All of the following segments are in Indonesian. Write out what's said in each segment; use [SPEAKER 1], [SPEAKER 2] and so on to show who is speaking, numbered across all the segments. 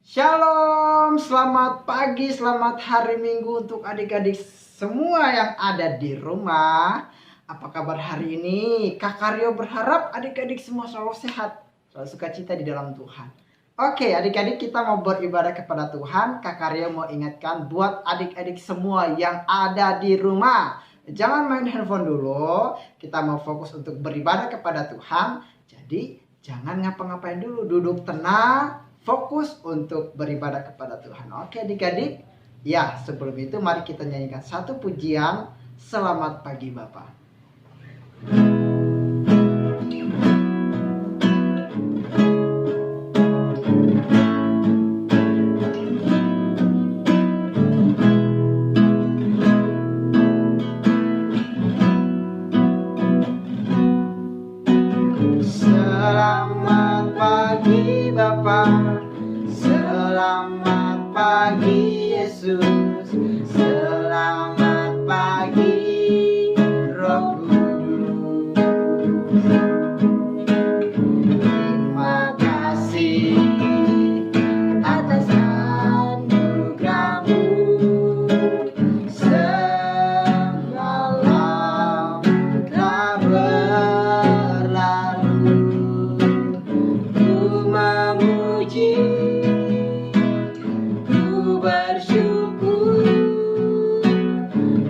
[SPEAKER 1] Shalom, selamat pagi, selamat hari Minggu untuk adik-adik semua yang ada di rumah. Apa kabar hari ini? Kak Karyo berharap adik-adik semua selalu sehat, selalu sukacita di dalam Tuhan. Oke, adik-adik, kita mau beribadah kepada Tuhan. Kak Karyo mau ingatkan buat adik-adik semua yang ada di rumah, jangan main handphone dulu. Kita mau fokus untuk beribadah kepada Tuhan. Jadi jangan ngapa-ngapain dulu, duduk tenang, fokus untuk beribadah kepada Tuhan. Oke adik-adik. Ya, sebelum itu mari kita nyanyikan satu pujian. Selamat pagi Bapak. Selamat pagi Bapak. Selamat pagi Yesus, selamat pagi Roh Kudus. Terima kasih atas anugerah-Mu. Semalam telah berlalu, ku memuji, bersyukur,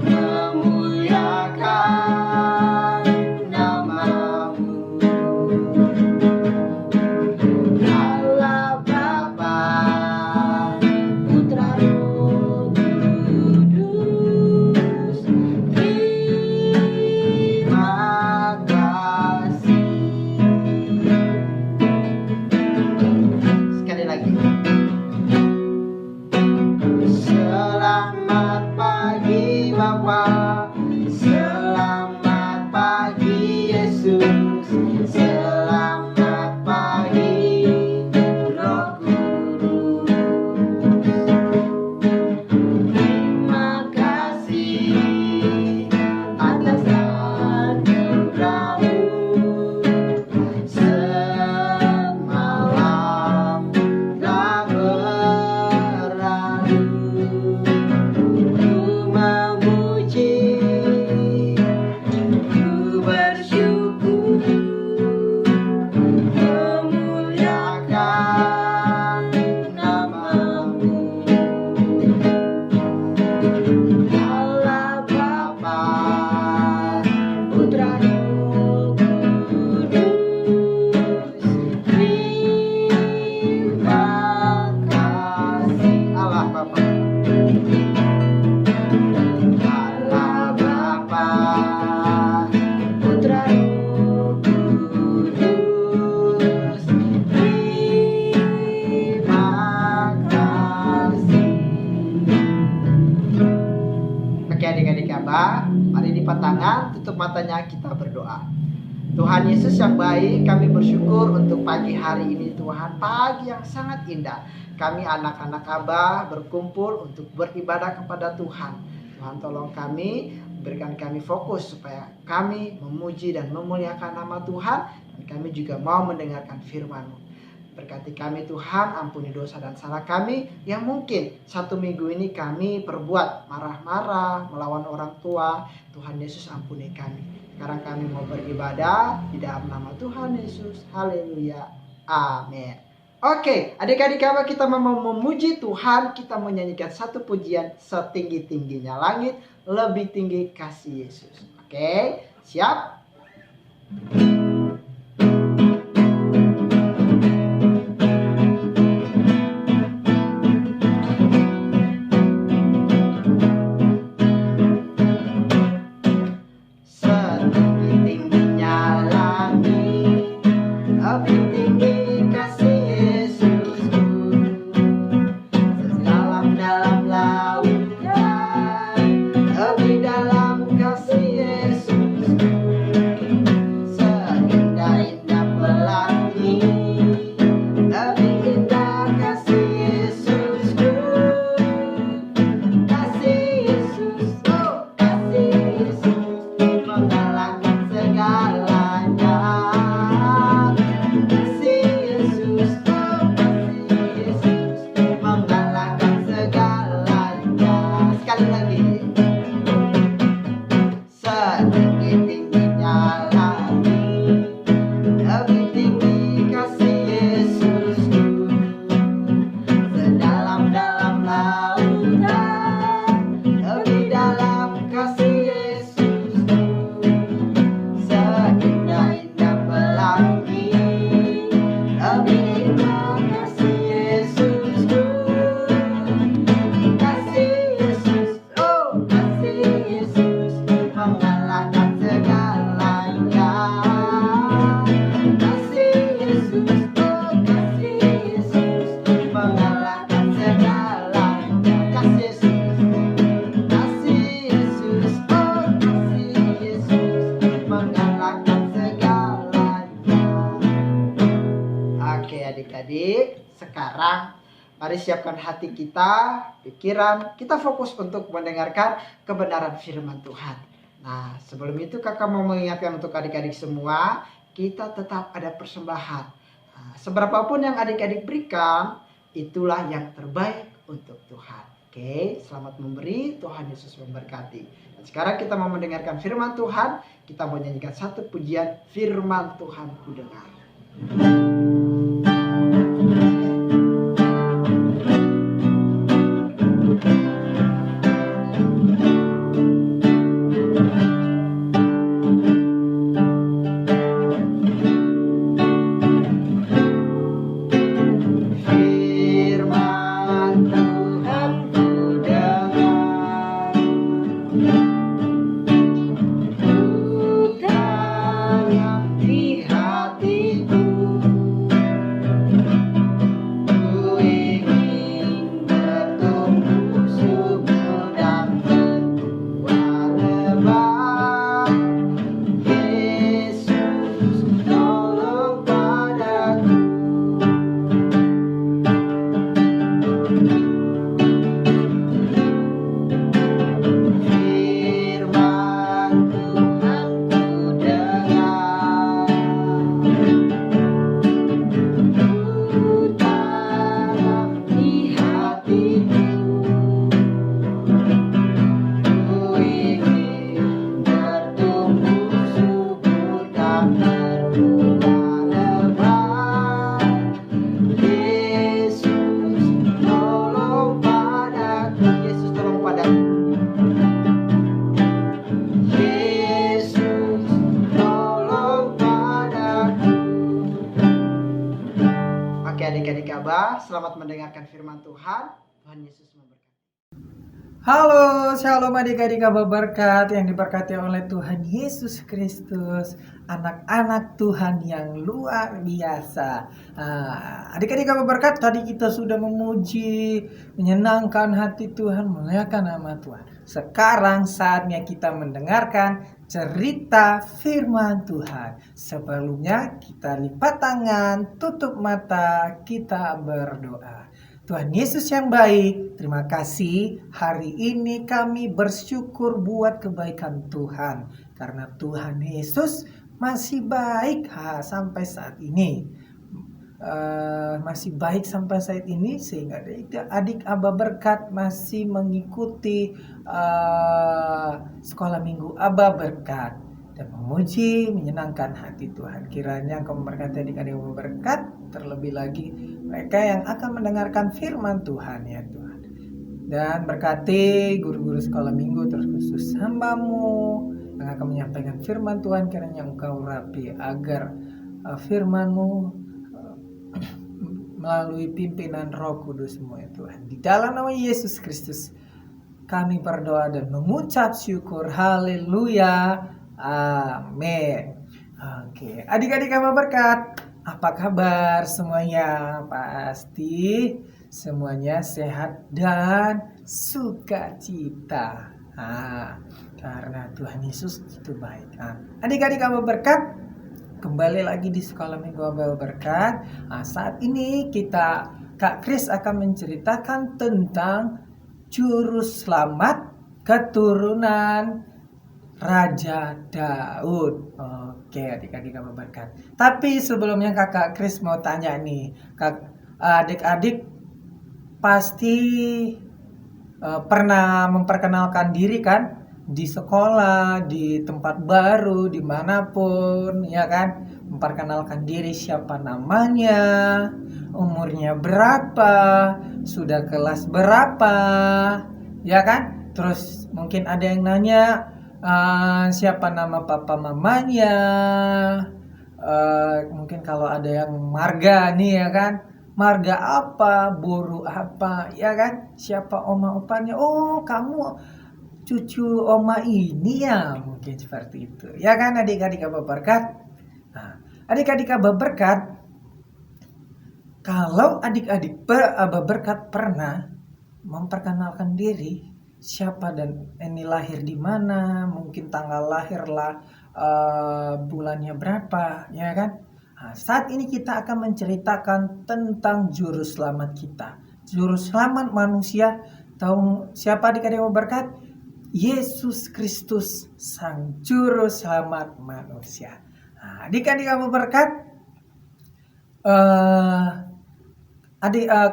[SPEAKER 1] memuliakan nama-Mu. Allah Bapa, Putra Roh Kudus, terima kasih. Sekali lagi. Selamat pagi Bapa, selamat pagi Yesus, selamat pagi Roh Kudus. Terima kasih atas anugerah-Mu. Semalam telah berlalu, bersyukur, memuliakan nama-Mu. Allah Bapa, Putra Roh Kudus, terima kasih. Allah Bapa, Allah Bapa, Putra Roh Kudus, terima kasih. Oke adik-adik Abah, mari lipat tangan, tutup matanya, kita berdoa. Tuhan Yesus yang baik, kami bersyukur untuk pagi hari ini Tuhan, pagi yang sangat indah. Kami anak-anak Abah berkumpul untuk beribadah kepada Tuhan. Tuhan tolong kami, berikan kami fokus supaya kami memuji dan memuliakan nama Tuhan. Dan kami juga mau mendengarkan firman-Mu. Berkati kami Tuhan, ampuni dosa dan salah kami yang mungkin satu minggu ini kami perbuat marah-marah, melawan orang tua. Tuhan Yesus ampuni kami. Sekarang kami mau beribadah di dalam nama Tuhan Yesus. Haleluya. Amin. Oke, adik-adik Abah, kita mau memuji Tuhan. Kita menyanyikan satu pujian, setinggi-tingginya langit, lebih tinggi kasih Yesus. Oke, siap? Setinggi-tingginya langit, lebih tinggi kasih Yesusku. Sedalam-dalam lautan, lebih dalam kasih Yesusku. Mari siapkan hati kita, pikiran, kita fokus untuk mendengarkan kebenaran firman Tuhan. Nah, sebelum itu kakak mau mengingatkan untuk adik-adik semua, kita tetap ada persembahan. Nah, seberapapun yang adik-adik berikan, itulah yang terbaik untuk Tuhan. Oke, selamat memberi, Tuhan Yesus memberkati. Dan sekarang kita mau mendengarkan firman Tuhan, kita mau nyanyikan satu pujian, firman Tuhan ku dengar. Adik-adik Abah, selamat mendengarkan firman Tuhan. Tuhan Yesus memberkati.
[SPEAKER 2] Halo, shalom adik-adik Abah Berkat yang diberkati oleh Tuhan Yesus Kristus, anak-anak Tuhan yang luar biasa. Adik-adik Abah Berkat, tadi kita sudah memuji, menyenangkan hati Tuhan, memuliakan nama Tuhan. Sekarang saatnya kita mendengarkan cerita firman Tuhan. Sebelumnya kita lipat tangan, tutup mata, kita berdoa. Tuhan Yesus yang baik, terima kasih hari ini kami bersyukur buat kebaikan Tuhan. Karena Tuhan Yesus masih baik sampai saat ini. Masih baik sampai saat ini sehingga adik Abah Berkat masih mengikuti sekolah minggu Abah Berkat dan memuji, menyenangkan hati Tuhan. Kiranya Engkau memberkati adik-adik Abah Berkat, terlebih lagi mereka yang akan mendengarkan firman Tuhan ya Tuhan. Dan berkati guru-guru sekolah minggu, terus khusus hamba-Mu yang akan menyampaikan firman Tuhan. Kiranya Engkau rapi agar firman-Mu melalui pimpinan Roh Kudus-Mu ya Tuhan. Di dalam nama Yesus Kristus kami berdoa dan mengucap syukur. Haleluya. Amin. Oke, adik-adik Abah Berkat, apa kabar semuanya? Pasti semuanya sehat dan sukacita. Karena Tuhan Yesus itu baik. Adik-adik Abah Berkat, kembali lagi di sekolah minggu Abah Berkat. Saat ini Kak Kris akan menceritakan tentang juru selamat keturunan Raja Daud. Oke, adik-adik Abah Berkat. Tapi sebelumnya Kakak Kris mau tanya nih, adik-adik pasti pernah memperkenalkan diri kan? Di sekolah, di tempat baru, dimanapun, ya kan? Memperkenalkan diri, siapa namanya, umurnya berapa, sudah kelas berapa, ya kan? Terus mungkin ada yang nanya, siapa nama papa mamanya, mungkin kalau ada yang marga nih ya kan, marga apa, buru apa, ya kan? Siapa oma opanya, oh kamu cucu oma ini ya, mungkin seperti itu ya kan adik-adik Abah Berkat. Adik-adik Abah Berkat, kalau adik-adik Abah Berkat pernah memperkenalkan diri, siapa dan ini lahir di mana, mungkin tanggal lahir lah, bulannya berapa, ya kan? Saat ini kita akan menceritakan tentang juru selamat kita. juru selamat manusia. Tahu siapa adik-adik yang berkat? Yesus Kristus, sang juru selamat manusia. Nah, adik-adik yang berkat,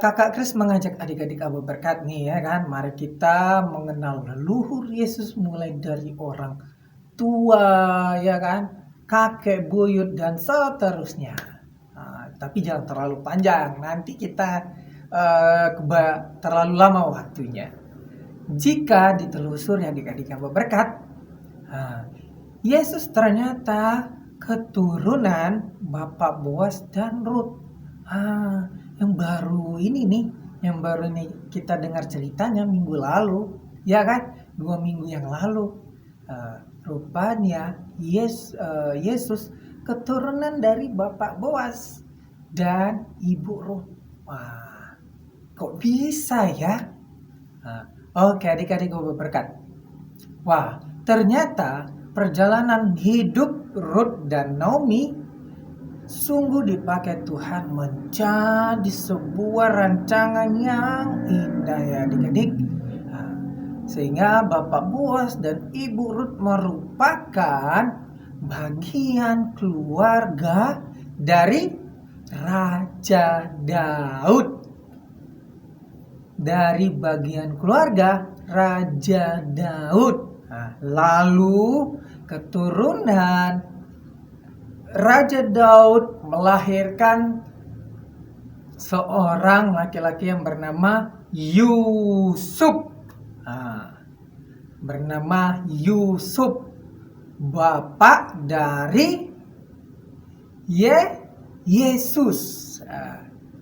[SPEAKER 2] kakak Kris mengajak adik-adik Abu Berkat nih ya kan, mari kita mengenal leluhur Yesus mulai dari orang tua ya kan, kakek buyut dan seterusnya. Tapi jangan terlalu panjang, nanti kita terlalu lama waktunya. Jika ditelusuri adik-adik yang berkat, Yesus ternyata keturunan Bapak Boas dan Rut. Yang baru ini nih, yang baru nih kita dengar ceritanya minggu lalu, ya kan? 2 minggu yang lalu. Rupanya Yesus keturunan dari Bapak Boas dan Ibu Rut. Wah, kok bisa ya? Oke, adik-adik gue berkat. Wah, ternyata perjalanan hidup Rut dan Naomi sungguh dipakai Tuhan menjadi sebuah rancangan yang indah ya adik-adik. Sehingga Bapak Boas dan Ibu Rut merupakan bagian keluarga dari Raja Daud. Dari bagian keluarga Raja Daud. Lalu keturunan Raja Daud melahirkan seorang laki-laki yang bernama Yusuf. Bernama Yusuf, bapak dari Yesus.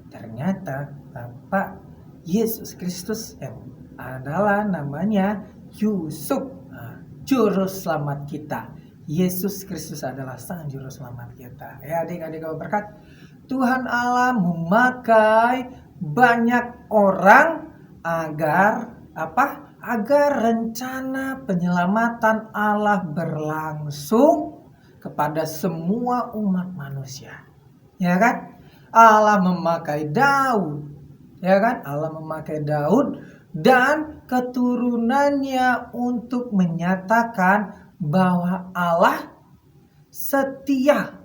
[SPEAKER 2] Ternyata bapak Yesus Kristus yang adalah namanya Yusuf, juru selamat kita. Yesus Kristus adalah sang juru selamat kita. Ya adik-adik berkat, Tuhan Allah memakai banyak orang agar rencana penyelamatan Allah berlangsung kepada semua umat manusia. Ya kan? Allah memakai Daud. Ya kan? Allah memakai Daud dan keturunannya untuk menyatakan bahwa Allah setia.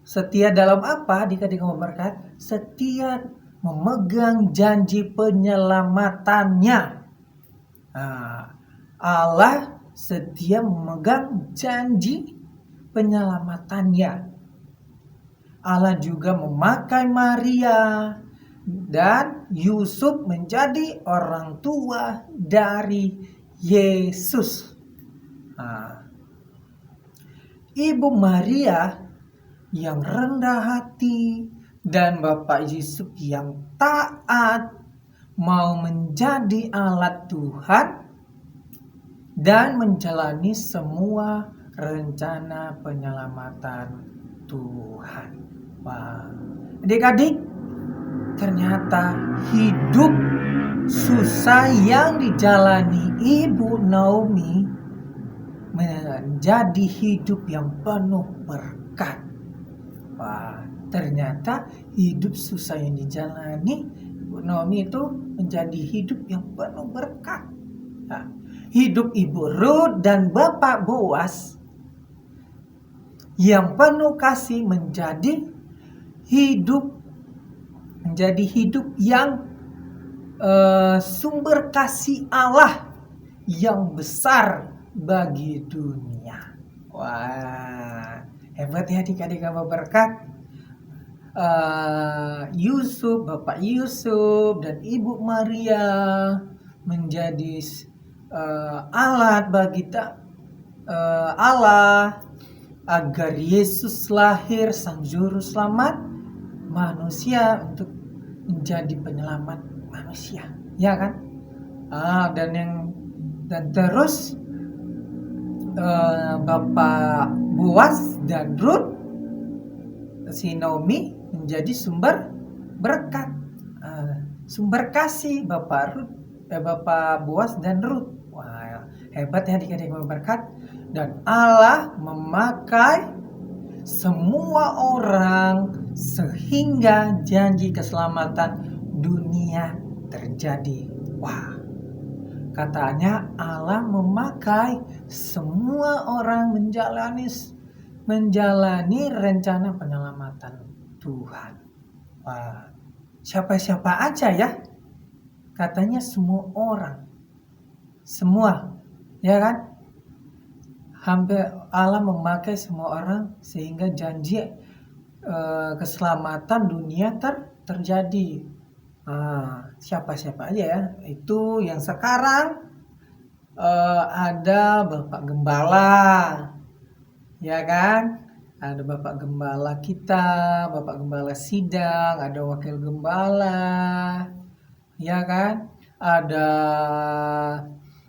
[SPEAKER 2] Setia dalam apa? Adik-adik berkat, setia memegang janji penyelamatannya. Allah setia memegang janji penyelamatannya. Allah juga memakai Maria dan Yusuf menjadi orang tua dari Yesus. Ibu Maria yang rendah hati dan Bapak Yusuf yang taat mau menjadi alat Tuhan dan menjalani semua rencana penyelamatan Tuhan. Wah, adik-adik, ternyata hidup susah yang dijalani Ibu Naomi menjadi hidup yang penuh berkat. Wah, ternyata hidup susah yang dijalani Ibu Naomi itu menjadi hidup yang penuh berkat. Nah, hidup Ibu Rut dan Bapak Boas yang penuh kasih menjadi hidup yang sumber kasih Allah yang besar bagi dunia. Wah, hebat ya adik-adik berkat. Bapak Yusuf dan Ibu Maria menjadi alat bagi Allah agar Yesus lahir, sang juru selamat manusia, untuk menjadi penyelamat manusia, ya kan? Dan terus Bapak Boas dan Rut, si Naomi menjadi sumber berkat, sumber kasih Bapak Boas dan Rut. Wah, hebat ya adik-adik berkat. Dan Allah memakai semua orang sehingga janji keselamatan dunia terjadi. Wah, katanya Allah memakai semua orang menjalani rencana penyelamatan Tuhan. Wah, siapa-siapa aja ya? Katanya semua orang. Semua, ya kan? Hampir Allah memakai semua orang sehingga janji keselamatan dunia terjadi. Siapa-siapa aja ya? Itu yang sekarang ada Bapak Gembala, ya kan? Ada Bapak Gembala kita, Bapak Gembala sidang, ada Wakil Gembala, ya kan? Ada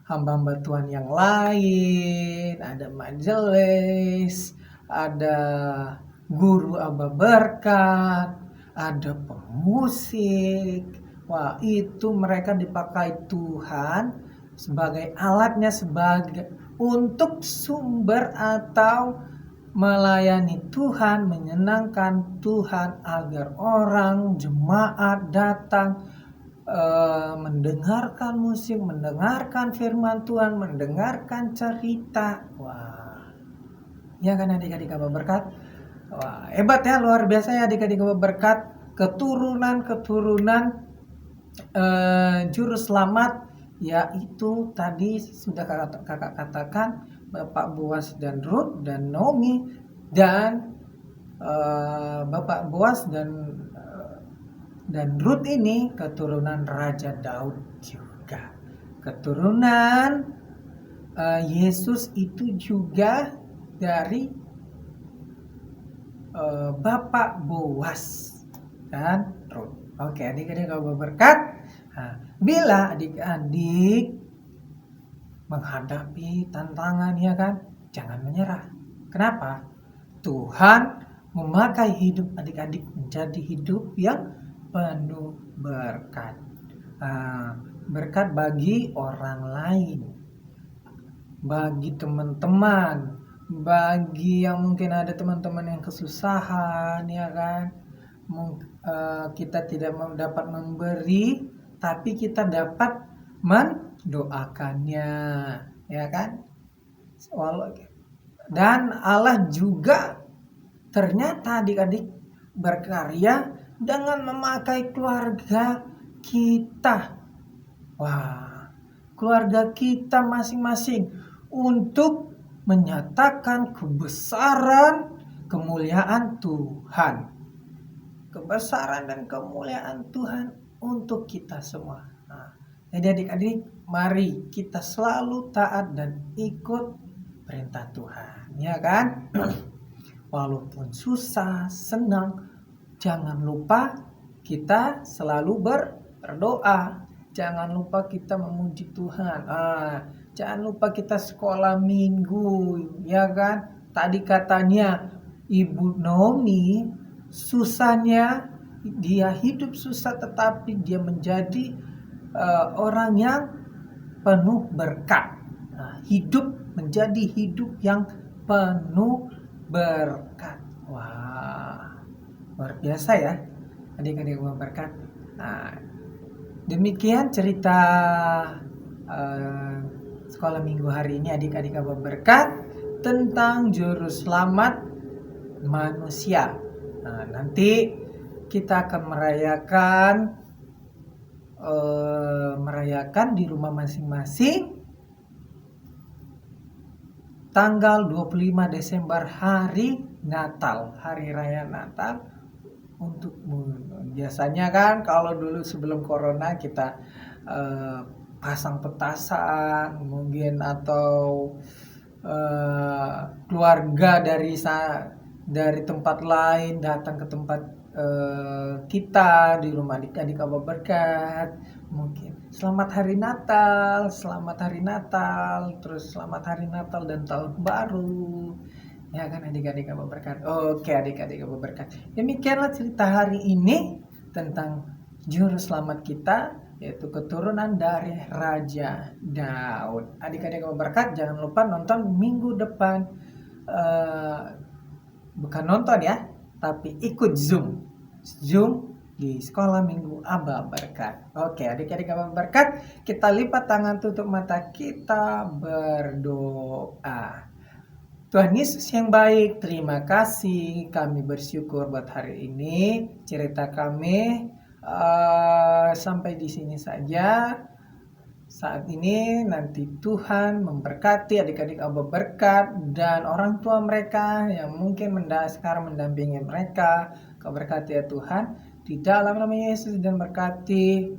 [SPEAKER 2] hamba-hamba Tuhan yang lain, ada majelis, ada guru Aba Berkat, ada pemusik. Wah, itu mereka dipakai Tuhan sebagai alatnya, sebagai untuk sumber atau melayani Tuhan, menyenangkan Tuhan agar orang jemaat datang mendengarkan musik, mendengarkan firman Tuhan, mendengarkan cerita. Wah, ya kan adik-adik Aba Berkat? Wah, hebat ya, luar biasa ya adik-adik Aba Berkat. Keturunan juru selamat, yaitu tadi sudah kakak katakan Bapak Boas dan Ruth dan Naomi, dan Bapak Boas dan Ruth ini keturunan Raja Daud juga. Keturunan Yesus itu juga dari Bapak Boas dan Ruth. Oke, adik-adik Aba Berkat. Bila adik-adik menghadapi tantangan, ya kan, jangan menyerah. Kenapa? Tuhan memakai hidup adik-adik menjadi hidup yang penuh berkat. Berkat bagi orang lain, bagi teman-teman, bagi yang mungkin ada teman-teman yang kesusahan, ya kan. Kita tidak dapat memberi, tapi kita dapat mendoakannya, ya kan. Dan Allah juga ternyata adik-adik berkarya dengan memakai keluarga kita. Wah, keluarga kita masing-masing untuk menyatakan kebesaran kemuliaan Tuhan. Kebesaran dan kemuliaan Tuhan untuk kita semua. Jadi adik-adik, mari kita selalu taat dan ikut perintah Tuhan, ya kan? Walaupun susah, senang, jangan lupa kita selalu berdoa. Jangan lupa kita memuji Tuhan. Jangan lupa kita sekolah minggu, ya kan? Tadi katanya Ibu Naomi, susahnya dia hidup susah, tetapi dia menjadi orang yang penuh berkat. Hidup menjadi hidup yang penuh berkat. Wah, luar biasa ya adik-adik Aba Berkat. Demikian cerita sekolah minggu hari ini adik-adik Aba Berkat tentang juru selamat manusia. Nanti kita akan merayakan di rumah masing-masing tanggal 25 Desember, hari Natal, hari raya Natal. Untuk biasanya kan kalau dulu sebelum corona kita pasang petasan mungkin, atau keluarga dari tempat lain datang ke tempat kita di rumah adik-adik Aba Berkat, mungkin selamat hari Natal, terus selamat hari Natal dan tahun baru, ya kan adik-adik Aba Berkat. Oke adik-adik Aba Berkat, demikianlah cerita hari ini tentang juru selamat kita, yaitu keturunan dari Raja Daud. Adik-adik Aba Berkat, jangan lupa nonton minggu depan, bukan nonton ya, tapi ikut Zoom di sekolah minggu Aba Berkat. Oke, adik-adik Aba Berkat, kita lipat tangan, tutup mata, kita berdoa. Tuhan Yesus yang baik, terima kasih. Kami bersyukur buat hari ini. Cerita kami sampai di sini saja. Saat ini nanti Tuhan memberkati adik-adik Aba Berkat dan orang tua mereka yang mungkin sekarang mendampingi mereka. Kau berkati ya Tuhan, di dalam nama Yesus, dan berkati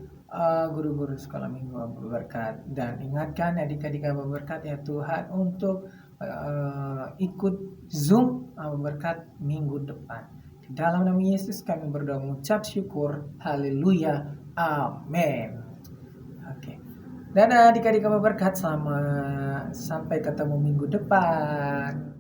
[SPEAKER 2] guru-guru sekolah minggu Aba Berkat. Dan ingatkan adik-adik Aba Berkat ya Tuhan untuk ikut Zoom Aba Berkat minggu depan. Di dalam nama Yesus kami berdoa mengucap syukur. Haleluya. Amin. Oke. Dadah adik-adik Aba Berkat, sampai ketemu minggu depan.